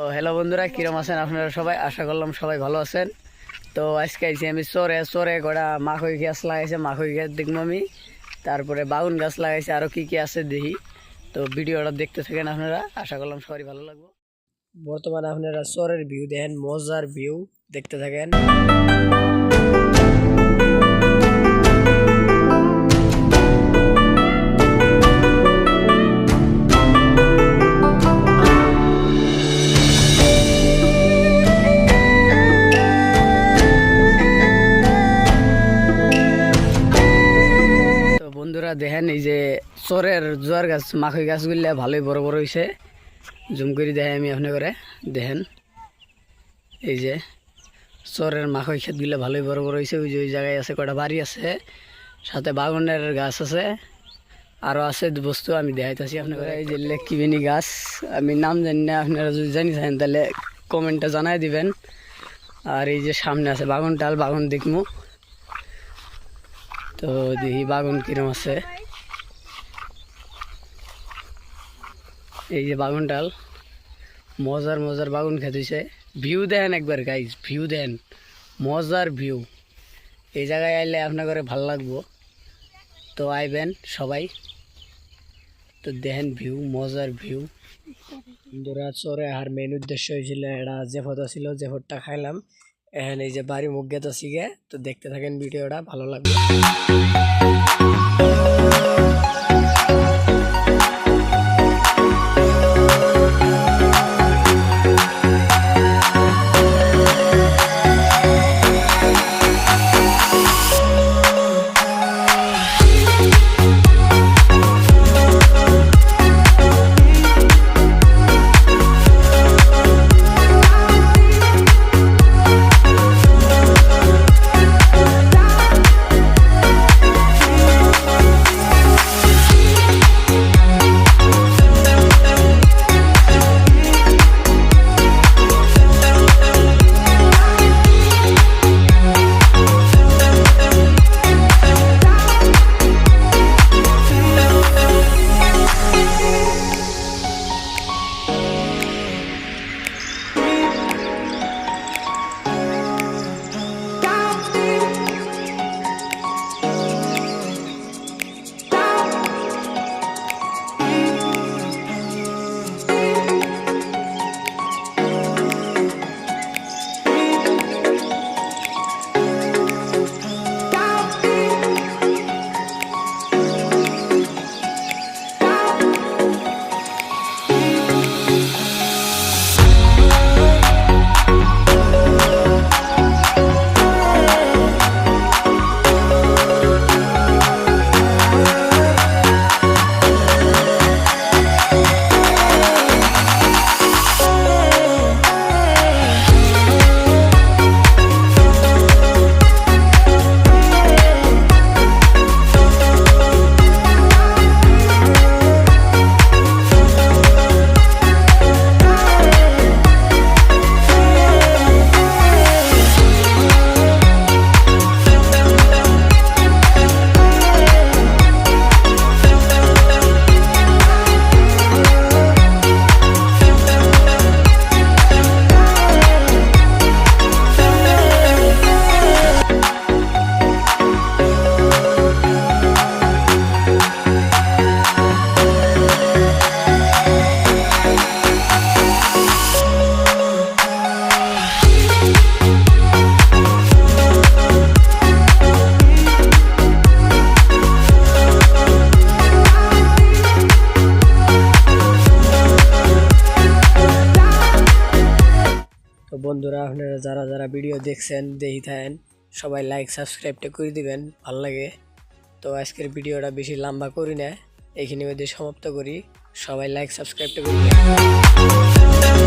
তো হ্যালো বন্ধুরা, কিরম আছেন আপনারা সবাই? আশা করলাম সবাই ভালো আছেন। তো আজকে আইছি আমি চরে গোড়া মাখই গাছ লাগাইছে, মাখই গাছ দেখবো আমি। তারপরে বাগুন গাছ লাগাইছে, আরও কি কি আছে দেখি। তো ভিডিওটা দেখতে থাকেন আপনারা, আশা করলাম সবাই ভালো লাগবে। বর্তমানে আপনারা চরের ভিউ দেখেন, মজার ভিউ দেখতে থাকেন। বন্ধুরা দেখেন, এই যে চরের জোয়ার গাছ মাখই গাছগুলা ভালোই বড় বড় হয়েছে। জুম করে দেখে আমি আপনি করে দেখেন, এই যে চরের মাখই ক্ষেতগুলো ভালোই বড় বড় হয়েছে। ওই যে ওই জায়গায় আছে কটা বাড়ি আছে, সাথে বাগানের গাছ আছে, আরও আছে বস্তু আমি দেখাইতেছি আপনারা। এই যে লেকিবিনি গাছ, আমি নাম জানি না, আপনারা যদি জানি থাকেন তাহলে কমেন্টে জানাই দিবেন। আর এই যে সামনে আছে বাগুন টাল, বাগুন দেখবো। তো দেখি বাগুন কিরম আছে। এই যে বাগুন ডাল, মজার মজার বাগুন খেতে হয়েছে। ভিউ দেন একবার গাইজ, ভিউ দেন, মজার ভিউ। এই জায়গায় আইলে আপনার করে ভাল লাগবো, তো আইবেন সবাই। তো দেখেন ভিউ, মজার ভিউ। বন্ধুরা চরে আর মেন উদ্দেশ্য হয়েছিল এটা জেফত ছিল, জেফতটা খাইলাম। এখন এই যে বাড়ি মুখ গেত শিখে, তো দেখতে থাকেন ভিডিওটা, ভালো লাগবে। তো বন্ধুরা আপনারা যারা যারা ভিডিও দেখছেন দেখি থাকেন, সবাই লাইক সাবস্ক্রাইবটা করে দিবেন, ভালো লাগে। তো আজকের ভিডিওটা বেশি লম্বা করি না, এইখানে মধ্যে সমাপ্ত করি। সবাই লাইক সাবস্ক্রাইবটা করে দিবেন।